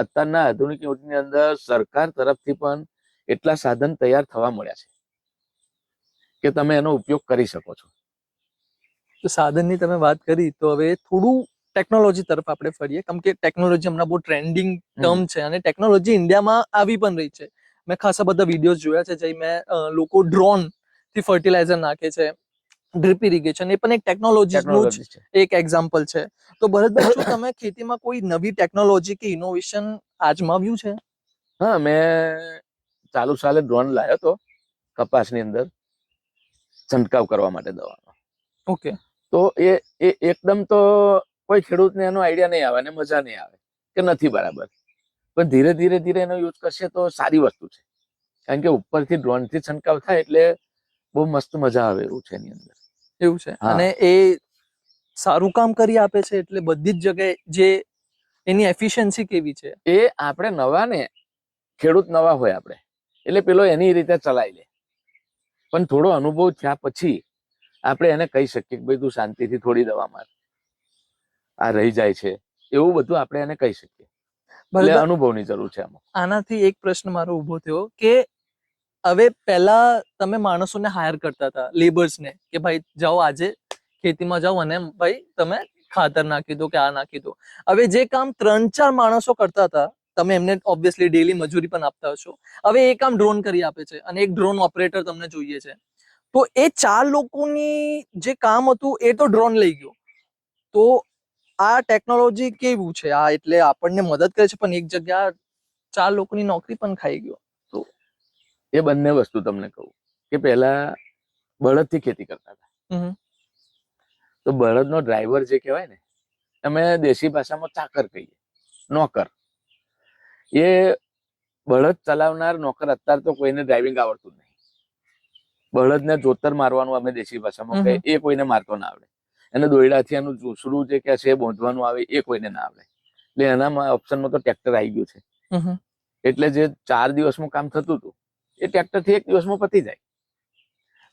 અત્યારના આધુનિક યુગની અંદર સરકાર તરફથી પણ એટલા સાધન તૈયાર થવા મળ્યા છે કે તમે એનો ઉપયોગ કરી શકો છો. તો સાધનની તમે વાત કરી તો હવે થોડું ટેકનોલોજી તરફ આપણે ફરીએ, કેમ કે ટેકનોલોજી હમણાં બહુ ટ્રેન્ડિંગ ટર્મ છે અને ટેકનોલોજી ઇન્ડિયામાં આવી પણ રહી છે. મેં ખાસા બધા વિડીયોઝ જોયા છે જે લોકો ડ્રોન થી ફર્ટિલાઇઝર નાખે છે, ડ્રીપ ઇરિગેશન, એ પણ એક ટેકનોલોજીનું જ છે. એક એક્ઝામ્પલ છે. તો ભરતભાઈ, શું તમે ખેતીમાં કોઈ નવી ટેકનોલોજી કે ઇનોવેશન આજમાવ્યું છે? હા, મેં ચાલુ સાલે ડ્રોન લાવ્યો હતો કપાસની અંદર છંટકાવ કરવા માટે દવાનો. ઓકે. તો એ એકદમ તો કોઈ ખેડૂતને એનો આઈડિયા નહીં આવે અને મજા નહીં આવે કે નથી બરાબર, પણ ધીરે ધીરે ધીરે એનો યુઝ કરશે તો સારી વસ્તુ છે. કારણ કે ઉપરથી ડ્રોનથી છંટકાવ થાય એટલે બહુ મસ્ત મજા આવે એવું છે એની અંદર. એવું છે. અને એ સારું કામ કરી આપે છે, એટલે બધી જ જગ્યાએ જે એની એફિશિયન્સી કેવી છે? એ આપણે નવા ને, ખેડૂત નવા હોય આપણે એટલે પેલો એની રીતે ચલાવી લે, પણ થોડો અનુભવ થયા પછી આપણે એને કહી શકીએ કે ભાઈ તું શાંતિથી થોડી દવા માર, આ રહી જાય છે, એવું બધું આપણે એને કહી શકીએ. એટલે અનુભવની જરૂર છે આમાં. આનાથી એક પ્રશ્ન મારો ઉભો થયો કે હવે પહેલા તમે માણસોને હાયર કરતા હતા, લેબર્સને, કે ભાઈ જાઓ આજે ખેતીમાં જાઓ અને ભાઈ તમે ખાતર નાખી દો કે આ નાખી દો. હવે જે કામ 3-4 માણસો કરતા હતા, તમે એમને ઓબ્વિયસલી ડેલી મજૂરી પણ આપતા હશો, હવે એ કામ ડ્રોન કરી આપે છે અને એક ડ્રોન ઓપરેટર તમને જોઈએ છે. તો એ 4 લોકોની જે કામ હતું એ તો ડ્રોન લઈ ગયો. તો આ ટેકનોલોજી કેવું છે? આ એટલે આપણને મદદ કરે છે, પણ એક જગ્યા 4 લોકોની નોકરી પણ ખાઈ ગયો. તો એ બંને વસ્તુ તમને કહું કે પહેલા બળદથી ખેતી કરતા હતા, તો બળદનો ડ્રાઈવર જે કહેવાય ને, અમે દેશી ભાષામાં ચાકર કહીએ, નોકર. એ બળદ ચલાવનાર નોકર અત્યારે તો કોઈને ડ્રાઇવિંગ આવડતું જ નહીં. બળદને જોતર મારવાનું અમે દેશી ભાષામાં કહીએ, એ કોઈને મારતો ના આવડે. એને દોયડાથી એનું જોસડું જે કે છે બાંધવાનું આવે એ કોઈને ના આવડે. એટલે એનામાં ઓપ્શનમાં તો ટ્રેક્ટર આવી ગયું છે. એટલે જે 4 દિવસમાં કામ થતું હતું એ ટ્રેક્ટરથી 1 દિવસમાં પતી જાય.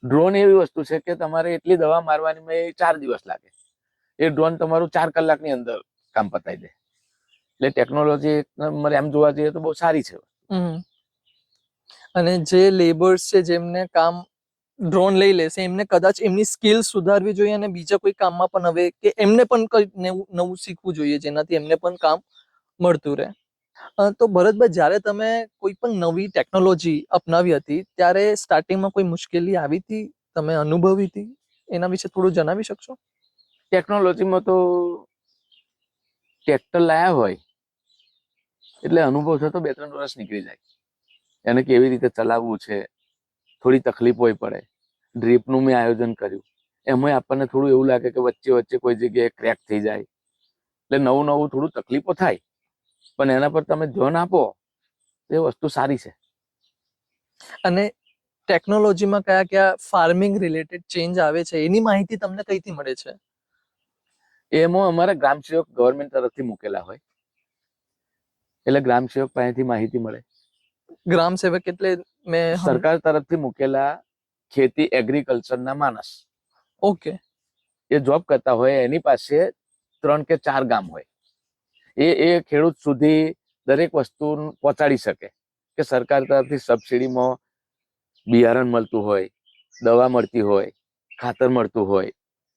ડ્રોન એવી વસ્તુ છે કે તમારે એટલી દવા મારવાની 4 દિવસ લાગે, એ ડ્રોન તમારું 4 કલાકની અંદર કામ પતાવી દે. એટલે ટેકનોલોજી એમ જોવા જઈએ તો બહુ સારી છે. અને જે લેબર્સ છે જેમને કામ ડ્રોન લઈ લેશે, એમને કદાચ એમની સ્કિલ સુધારવી જોઈએ અને બીજા કોઈ કામમાં પણ હવે કે એમને પણ કંઈક નવું શીખવું જોઈએ જેનાથી એમને પણ કામ મળતું રહે. તો ભરતભાઈ, જ્યારે તમે કોઈ પણ નવી ટેકનોલોજી અપનાવી હતી ત્યારે સ્ટાર્ટિંગમાં કોઈ મુશ્કેલી આવી હતી, તમે અનુભવી હતી? એના વિશે થોડું જણાવી શકશો? ટેકનોલોજીમાં તો ટ્રેક્ટર લાયા હોય એટલે અનુભવ થતો 2-3 વર્ષ નીકળી જાય. એને કેવી રીતે ચલાવવું છે, થોડી તકલીફો પડે. ડ્રીપનું મેં આયોજન કર્યું, એમાં આપણને થોડું એવું લાગે કે વચ્ચે વચ્ચે કોઈ જગ્યાએ ક્રેક થઈ જાય, એટલે નવું થોડું તકલીફો થાય, પણ એના પર તમે ધ્યાન આપો એ વસ્તુ સારી છે. અને ટેકનોલોજીમાં કયા કયા ફાર્મિંગ રિલેટેડ ચેન્જ આવે છે એની માહિતી તમને કઈથી મળે છે? એમાં અમારા ગ્રામ સેવક ગવર્મેન્ટ તરફથી મૂકેલા હોય, એટલે ગ્રામ સેવક પાસેથી માહિતી મળે. ગ્રામ સેવક એટલે મેં સરકાર તરફથી મૂકેલા ખેતી એગ્રીકલ્ચરના માણસ ઓકે, એ જોબ કરતા હોય, એની પાસે 3 કે 4 ગામ હોય. એ ખેડૂત સુધી દરેક વસ્તુ પહોંચાડી શકે, કે સરકાર તરફથી સબસિડીમાં બિયારણ મળતું હોય, દવા મળતી હોય, ખાતર મળતું હોય,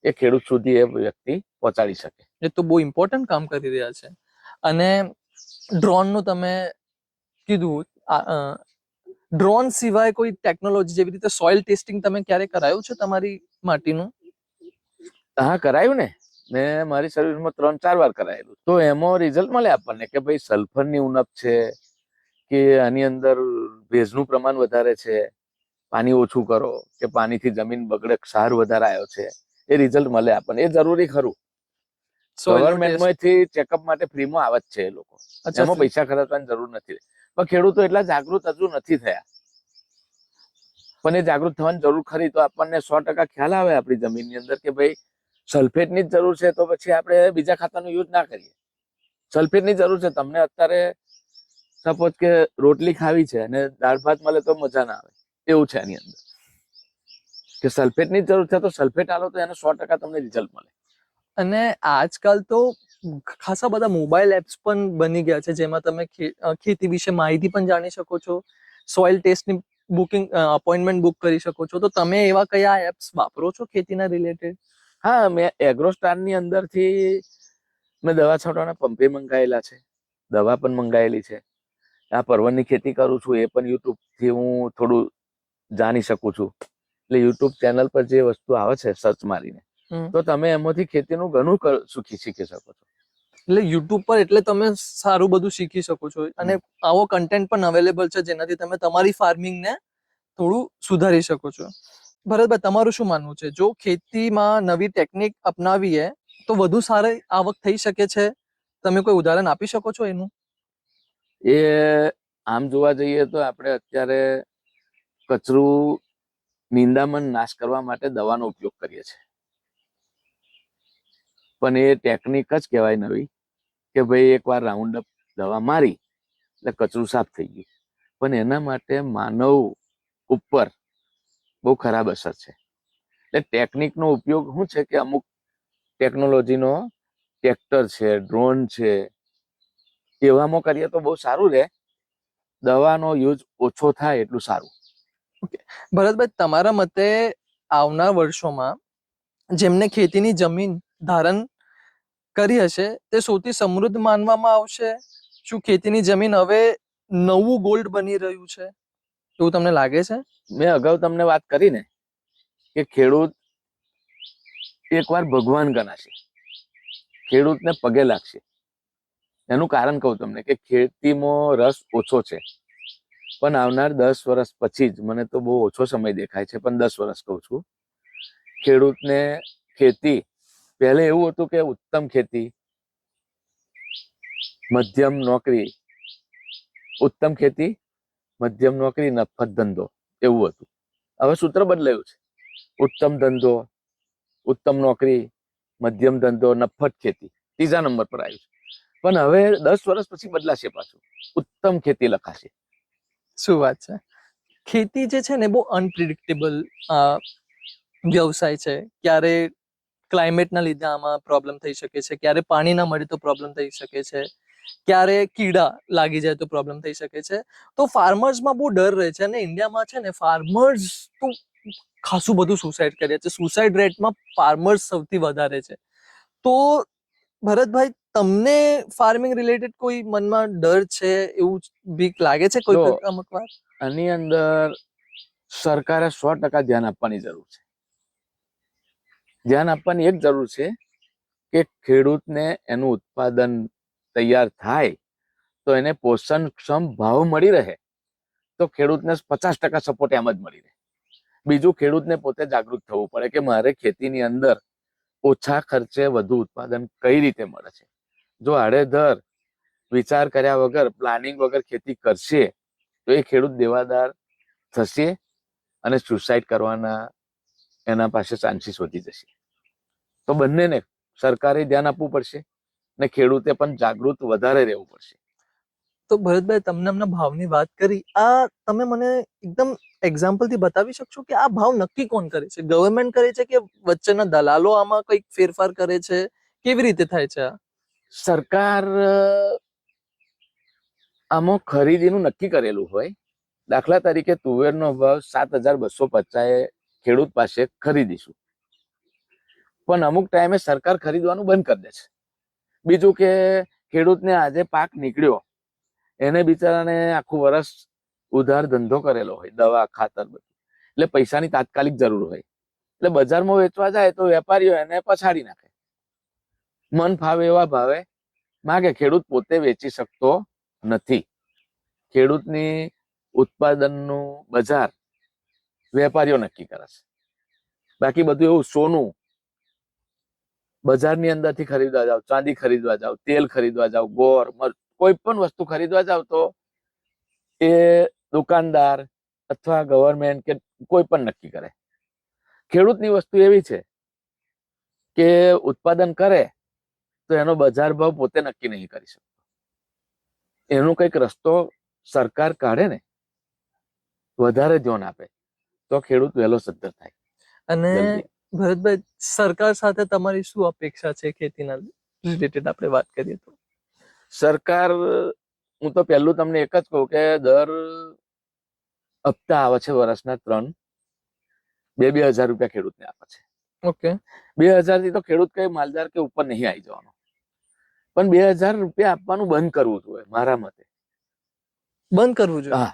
એ ખેડૂત સુધી એ વ્યક્તિ પહોંચાડી શકે. એ તો બહુ ઇમ્પોર્ટન્ટ કામ કરી રહ્યા છે. અને ડ્રોનનું તમે કીધું, ડ્રોન સિવાય કોઈ ટેકનોલોજી જેવી રીતે સોઇલ ટેસ્ટિંગ તમે ક્યારે કરાયું છે તમારી માટીનું? હા, કરાયું ને. મેં મારી સર્વિસમાં 3-4 વાર કરાયેલું. તો એમાં રિઝલ્ટ મળે આપણને કે ભાઈ સલ્ફરની ઉણપ છે, કે આની અંદર ભેજનું પ્રમાણ વધારે છે, પાણી ઓછું કરો, કે પાણીથી જમીન બગડે, ક્ષાર વધારે આવ્યો છે, એ રિઝલ્ટ મળે આપણને. એ જરૂરી ખરું. ગવર્મેન્ટમાંથી ચેકઅપ માટે ફ્રીમાં આવે જ છે એ લોકો, એમાં પૈસા ખર્ચવાની જરૂર નથી. પણ ખેડૂતો એટલા જાગૃત હજુ નથી થયા. પણ એ જાગૃત થવાની જરૂર ખરી. તો આપણને 100% ખ્યાલ આવે આપણી જમીનની અંદર કે ભાઈ સલ્ફેટની જ જરૂર છે, તો પછી આપણે બીજા ખાતરનો યુઝ ના કરીએ. સલ્ફેટની જરૂર છે. તમને અત્યારે સપોઝ કે રોટલી ખાવી છે અને દાળ ભાત મળે તો મજા ના આવે, એવું છે આની અંદર. કે સલ્ફેટની જરૂર છે તો સલ્ફેટ આલો તો એને 100% તમને રિઝલ્ટ મળે. અને આજકાલ તો ખાસા બધા મોબાઈલ એપ્સ પણ બની ગયા છે, જેમાં તમે ખેતી વિશે માહિતી પણ જાણી શકો છો, સોઇલ ટેસ્ટની અપોઇન્ટમેન્ટ બુક કરી શકો છો. તો તમે એવા કયા એપ્સ વાપરો છો ખેતીના રિલેટેડ? હા, મેં એગ્રોસ્ટારની અંદરથી મેં દવા છાંટવાના પંપે મંગાવેલા છે, દવા પણ મંગાવેલી છે. આ પરવળની ખેતી કરું છું, એ પણ યુટ્યુબથી હું થોડું જાણી શકું છું. એટલે યુટ્યુબ ચેનલ પર જે વસ્તુ આવે છે સર્ચ મારીને, તો તમે એમાંથી ખેતીનું ઘણું શીખી શકો છો. એટલે યુટ્યુબ પર એટલે તમે સારું બધું શીખી શકો છો, અને આવો કન્ટેન્ટ પણ અવેલેબલ છે જેનાથી તમે તમારી ફાર્મિંગને થોડું સુધારી શકો છો. ભરતભાઈ, તમારું શું માનવું છે? જો ખેતીમાં નવી ટેકનિક અપનાવીએ તો વધુ સારી આવક થઈ શકે છે? તમે કોઈ ઉદાહરણ આપી શકો છો એનું? એ આમ જોવા જઈએ તો આપણે અત્યારે કચરું, નિંદામણ નાશ કરવા માટે દવાનો ઉપયોગ કરીએ છીએ, પણ એ ટેકનિક જ કહેવાય નવી, કે ભાઈ એકવાર રાઉન્ડ અપ દવા મારી એટલે કચરું સાફ થઈ ગયું. પણ એના માટે માનવ ઉપર બહુ ખરાબ અસર છે. એટલે ટેકનિકનો ઉપયોગ શું છે કે અમુક ટેકનોલોજીનો ટ્રેક્ટર છે, ડ્રોન છે, એવામાં કરીએ તો બહુ સારું રહે. દવાનો યુઝ ઓછો થાય એટલું સારું. ભરતભાઈ, તમારા મતે આવનાર વર્ષોમાં જેમને ખેતીની જમીન ધારણ કરી હશે તે સૌથી સમૃદ્ધ માનવામાં આવશે? શું ખેતીની જમીન હવે નવું ગોલ્ડ બની રહ્યું છે, એવું તમને લાગે છે? મેં અગાઉ તમને વાત કરી ને કે ખેડૂત એકવાર ભગવાન ગણાશે, ખેડૂતને પગે લાગશે. એનું કારણ કહું તમને કે ખેતીમાં રસ ઓછો છે, પણ આવનાર 10 વર્ષ પછી જ, મને તો બહુ ઓછો સમય દેખાય છે, પણ 10 વર્ષ કહું છું, ખેડૂતને ખેતી પહેલે એવું હતું કે ઉત્તમ ખેતી, મધ્યમ નોકરી, ઉત્તમ ખેતી, મધ્યમ નોકરી, નફત ધંધો, એવું હતું. હવે સૂત્ર બદલાયું છે. ઉત્તમ ધંધો, ઉત્તમ નોકરી, મધ્યમ ધંધો, નફત ખેતી 3જા નંબર પર આવ્યું છે. પણ હવે 10 વર્ષ પછી બદલાશે, પાછું ઉત્તમ ખેતી લખાશે. શું વાત છે! ખેતી જે છે ને બહુ અનપ્રિડિક્ટેબલ વ્યવસાય છે. ક્યારે ક્લાઇમેટના લીધે આમાં પ્રોબ્લેમ થઈ શકે છે, ક્યારે પાણી ના મળે તો પ્રોબ્લેમ થઈ શકે છે, ક્યારે કીડા લાગી જાય તો પ્રોબ્લેમ થઈ શકે છે. તો ફાર્મર્સમાં બહુ ડર રહે છે, અને ઇન્ડિયામાં છે ને ફાર્મર્સ તો ખાસું બધું સુસાઇડ કરે છે. સુસાઇડ રેટમાં ફાર્મર્સ સૌથી વધારે છે. તો ભરતભાઈ, તમને ફાર્મિંગ રિલેટેડ કોઈ મનમાં ડર છે, એવું બીક લાગે છે કોઈ અમુક વાર? આની અંદર સરકારે 100% ધ્યાન આપવાની જરૂર છે. ધ્યાન આપવાની એક જરૂર છે કે ખેડૂતને એનું ઉત્પાદન તૈયાર થાય તો એને પોષણક્ષમ ભાવ મળી રહે, તો ખેડૂતને 50% સપોર્ટ એમ જ મળી રહે. બીજું, ખેડૂતને પોતે જાગૃત થવું પડે કે મારે ખેતીની અંદર ઓછા ખર્ચે વધુ ઉત્પાદન કઈ રીતે મળે છે. જો આડેધડ વિચાર કર્યા વગર, પ્લાનિંગ વગર ખેતી કરશે તો એ ખેડૂત દેવાદાર થશે અને સુસાઇડ કરવાના એના પાસે ચાન્સીસ વધી જશે. તો બંનેને સરકારે ધ્યાન આપવું પડશે ને ખેડૂતે પણ જાગૃત વધારે રહેવું પડશે. તો ભરતભાઈ, તમને હમણાં ભાવની વાત કરી, આ તમે મને એકદમ એક્ઝામ્પલ થી બતાવી શકશો કે આ ભાવ નક્કી કોણ કરે છે? ગવર્મેન્ટ કરે છે કે વચ્ચેના દલાલો આમાં કંઈક ફેરફાર કરે છે? કેવી રીતે થાય છે આ? સરકાર આમાં ખરીદીનું નક્કી કરેલું હોય. દાખલા તરીકે તુવેરનો ભાવ 7,250 ખેડૂત પાસે ખરીદીશું, પણ અમુક ટાઈમે સરકાર ખરીદવાનું બંધ કરી દે છે. બીજું કે ખેડૂતને આજે પાક નીકળ્યો, એને બિચારાને આખું વર્ષ ઉધાર ધંધો કરેલો હોય, દવા ખાતર બધું, એટલે પૈસાની તાત્કાલિક જરૂર હોય, એટલે બજારમાં વેચવા જાય તો વેપારીઓ એને પછાડી નાખે, મન ફાવે એવા ભાવે માગે. ખેડૂત પોતે વેચી શકતો નથી. ખેડૂતની ઉત્પાદનનું બજાર વેપારીઓ નક્કી કરે છે. બાકી બધું એવું સોનું બજારની અંદરથી ખરીદવા જાવ, ચાંદી ખરીદવા જાવ, તેલ ખરીદવા જાવ, ગોળ, કોઈ પણ વસ્તુ ખરીદવા જાવ તો એ દુકાનદાર અથવા ગવર્મેન્ટ કે કોઈ પણ નક્કી કરે. ખેડૂતની વસ્તુ એવી છે કે ઉત્પાદન કરે તો એનો બજાર ભાવ પોતે નક્કી નહીં કરી શકતો. એનો કંઈક રસ્તો સરકાર કાઢે ને, વધારે ધ્યાન આપે તો ખેડૂત વહેલો સદ્ધર થાય. અને જલ્દી. ભરતભાઈ, સરકાર સાથે તમારી શું અપેક્ષા છે ખેતીના રિલેટેડ આપણે વાત કરીએ તો? સરકાર, હું તો પહેલું તમને એક જ કહું કે દર હપ્તા આવે છે વર્ષના 3, 2,000 રૂપિયા ખેડૂતને આપે છે. ઓકે. 2,000 થી તો ખેડૂત કઈ માલદાર કે ઉપર નહીં આવી જવાનો, પણ 2,000 રૂપિયા આપવાનું બંધ કરવું જોઈએ મારા મતે. બંધ કરવું જોઈએ? હા,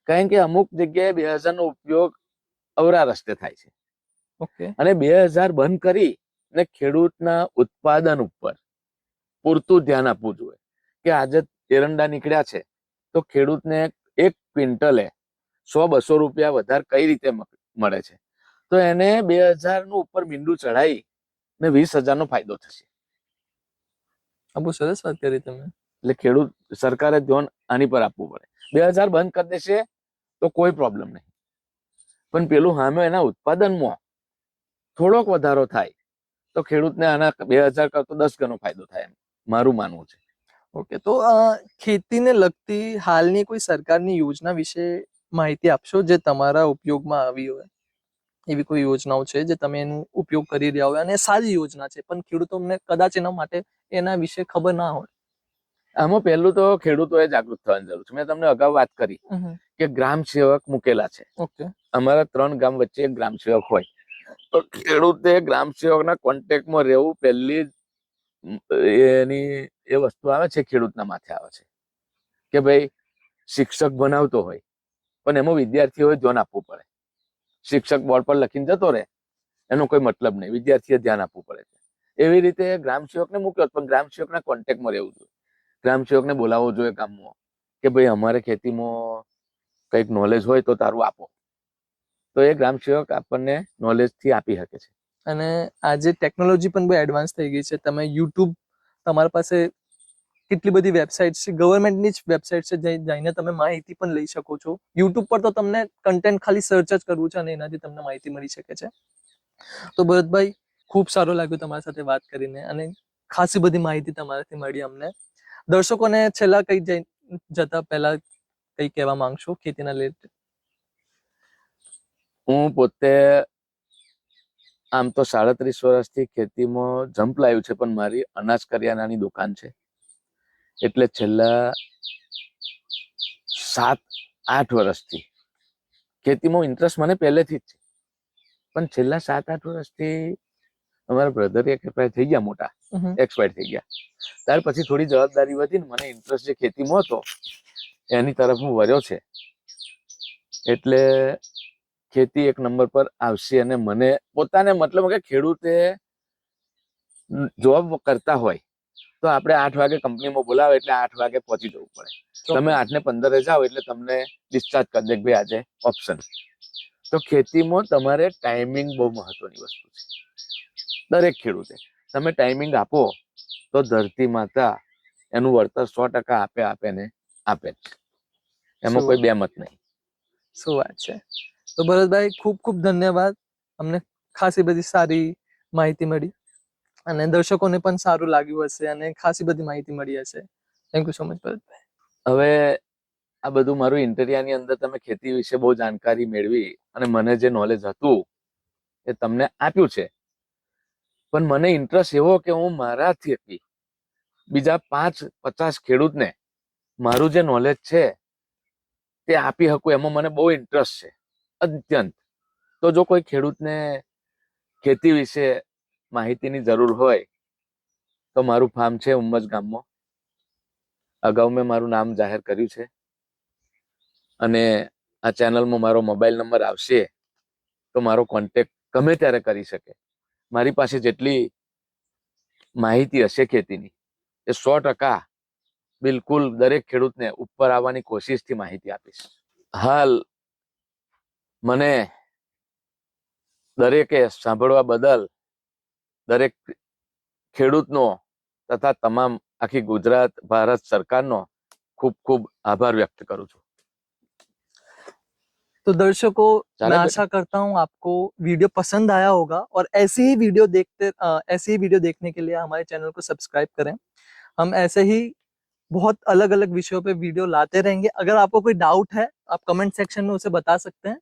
કારણ કે અમુક જગ્યાએ 2,000 નો ઉપયોગ અવરા રસ્તે થાય છે. ઓકે. અને 2,000 બંધ કરી ને ખેડૂતના ઉત્પાદન ઉપર પૂરતું ધ્યાન આપવું જોઈએ કે આજે એરંડા નીકળ્યા છે તો ખેડૂતને 1 ક્વિન્ટલે 100-200 રૂપિયા વધારે કઈ રીતે મળે છે, તો એને 2,000 નું ઉપર મીંડું ચડાવી ને 20,000 નો ફાયદો થશે. આ બહુ સરસ વાત કરી તમે. એટલે ખેડૂત, સરકારે ધ્યાન આની પર આપવું પડે. 2,000 બંધ કરી દેશે તો કોઈ પ્રોબ્લેમ નહીં, પણ પેલું સામે એના ઉત્પાદનમાં થોડોક વધારો થાય તો ખેડૂતને આના 2,000 કરતો 10 ગણો ફાયદો થાય, એમ મારું માનવું છે. ઓકે, તો ખેતીને લગતી હાલની કોઈ સરકારની યોજના વિશે માહિતી આપશો જે તમારા ઉપયોગમાં આવી હોય? એવી કોઈ યોજનાઓ છે જે તમે એનો ઉપયોગ કરી રહ્યા હોય અને સારી યોજના છે, પણ ખેડૂતોને કદાચ એના માટે એના વિશે ખબર ના હોય? આમાં પહેલું તો ખેડૂતોએ જાગૃત થવાની જરૂર છે. મેં તમને અગાઉ વાત કરી કે ગ્રામ સેવક મૂકેલા છે. ઓકે. અમારા 3 ગામ વચ્ચે એક ગ્રામ સેવક હોય, તો ખેડૂતે ગ્રામ સેવકના કોન્ટેક્ટમાં રહેવું પહેલી એની એ વસ્તુ આવે છે, ખેડૂતના માથે આવે છે કે ભાઈ શિક્ષક બનાવતો હોય પણ એમાં વિદ્યાર્થીઓએ ધ્યાન આપવું પડે. શિક્ષક બોર્ડ પર લખીને જતો રહે એનો કોઈ મતલબ નહીં, વિદ્યાર્થીએ ધ્યાન આપવું પડે છે. એવી રીતે ગ્રામ સેવકને મૂક્યો પણ ગ્રામ સેવકના કોન્ટેક્ટમાં રહેવું જોઈએ. ગ્રામ સેવકને બોલાવવો જોઈએ ગામમાં કે ભાઈ અમારે ખેતીમાં કંઈક નોલેજ હોય તો તારું આપો, તો એ ગ્રામ સેવક આપણને નોલેજ થી આપી શકે છે. અને આજે ટેકનોલોજી પણ બહુ એડવાન્સ થઈ ગઈ છે. તમે યુટ્યુબ, તમારી પાસે કેટલી બધી વેબસાઇટ છે, ગવર્મેન્ટની જ વેબસાઇટ છે, જઈને તમે માહિતી પણ લઈ શકો છો. યુટ્યુબ પર તો તમને કન્ટેન્ટ ખાલી સર્ચ જ કરવું છે અને એનાથી તમને માહિતી મળી શકે છે. તો ભરતભાઈ, ખૂબ સારું લાગ્યું તમારી સાથે વાત કરીને અને ખાસી બધી માહિતી તમારાથી મળી અમને. દર્શકોને છેલ્લા કઈ જતા પહેલા કઈ કહેવા માંગશો ખેતીના રિલેટેડ? હું પોતે આમ તો 37 વર્ષથી ખેતીમાં જંપ લાવ્યું છે, પણ મારી અનાજ કરિયાણાની દુકાન છે, એટલે છેલ્લા 7-8 વર્ષથી ખેતીમાં ઇન્ટરેસ્ટ મને પહેલેથી જ છે. પણ છેલ્લા 7-8 વર્ષથી અમારા બ્રધર એક્સપાયર થઈ ગયા, મોટા એક્સપાયર થઈ ગયા. ત્યાર પછી થોડી જવાબદારી વધીને મને ઇન્ટરેસ્ટ જે ખેતીમાં હતો એની તરફ હું વળ્યો છે. એટલે ખેતી 1 નંબર પર આવશે. અને મને પોતાને મતલબ કે ખેડૂતે જોબ કરતા હોય તો આપણે 8 વાગે કંપનીમાં બોલાવે એટલે 8 વાગે પહોંચી જવું પડે. તમે 8:15 જાઓ એટલે તમને ડિસ્ચાર્જ કરી દે કે ભાઈ આજે ઓપ્શન. તો ખેતીમાં તમારે ટાઈમિંગ બહુ મહત્વની વસ્તુ છે. દરેક ખેડૂતે તમે ટાઈમિંગ આપો તો ધરતી માતા એનું વળતર 100% આપે ને આપે જ. એમાં કોઈ બે મત નહીં. શું વાત છે. તો ભરતભાઈ ખૂબ ખૂબ ધન્યવાદ. અમને ખાસી બધી સારી માહિતી મળી અને દર્શકોને પણ સારું લાગ્યું હશે અને ખાસી બધી માહિતી મળી હશે. Thank you so much Bharatbhai. હવે આ બધું મારું ઇન્ટરવ્યુની અંદર તમે ખેતી વિશે બહુ જાણકારી મેળવી અને મને જે નોલેજ હતું એ તમને આપ્યું છે. પણ મને ઇન્ટરેસ્ટ એવો કે હું મારાથી બીજા 5-50 ખેડૂતને મારું જે નોલેજ છે તે આપી શકું, એમાં મને બહુ ઇન્ટરેસ્ટ છે, અત્યંત. તો જો કોઈ ખેડૂતને ખેતી વિશે માહિતીની જરૂર હોય તો મારું ફાર્મ છે ઉમ્મજ ગામમાં. અગાઉ મેં મારું નામ જાહેર કર્યું છે અને આ ચેનલમાં મારો મોબાઈલ નંબર આવશે તો મારો કોન્ટેક્ટ ગમે ત્યારે કરી શકે. મારી પાસે જેટલી માહિતી હશે ખેતીની એ 100% બિલકુલ દરેક ખેડૂતને ઉપર આવવાની કોશિશથી માહિતી આપીશ. હાલ મને દરેકે સાંભળવા બદલ દરેક ખેડૂતનો તથા તમામ આખી ગુજરાત ભારત સરકારનો ખૂબ ખૂબ આભાર વ્યક્ત કરું છું. तो दर्शकों, चले मैं बेटा। आशा करता हूँ आपको वीडियो पसंद आया होगा और ऐसी ही वीडियो देखने के लिए हमारे चैनल को सब्सक्राइब करें. हम ऐसे ही बहुत अलग अलग विषयों पे वीडियो लाते रहेंगे. अगर आपको कोई डाउट है आप कमेंट सेक्शन में उसे बता सकते हैं.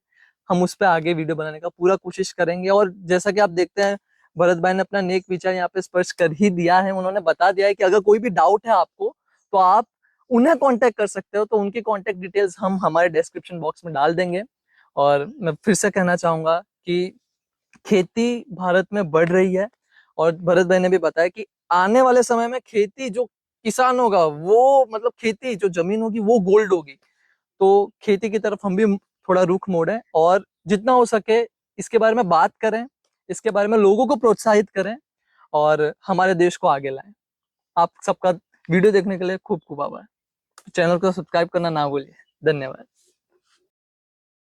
हम उस पर आगे वीडियो बनाने का पूरा कोशिश करेंगे. और जैसा कि आप देखते हैं भरत भाई ने अपना नेक विचार यहाँ पे स्पर्श कर ही दिया है. उन्होंने बता दिया है कि अगर कोई भी डाउट है आपको तो आप उन्हें कांटेक्ट कर सकते हो. तो उनकी कांटेक्ट डिटेल्स हम हमारे डिस्क्रिप्शन बॉक्स में डाल देंगे. और मैं फिर से कहना चाहूंगा कि खेती भारत में बढ़ रही है और भरत भाई ने भी बताया कि आने वाले समय में खेती जो किसान होगा वो मतलब खेती जो जमीन होगी वो गोल्ड होगी. तो खेती की तरफ हम भी थोड़ा रुख मोड़ें और जितना हो सके इसके बारे में बात करें, इसके बारे में लोगों को प्रोत्साहित करें और हमारे देश को आगे लाएं. आप सबका वीडियो देखने के लिए खूब खूब आभार. चैनल को सब्सक्राइब करना ना भूलिए. धन्यवाद.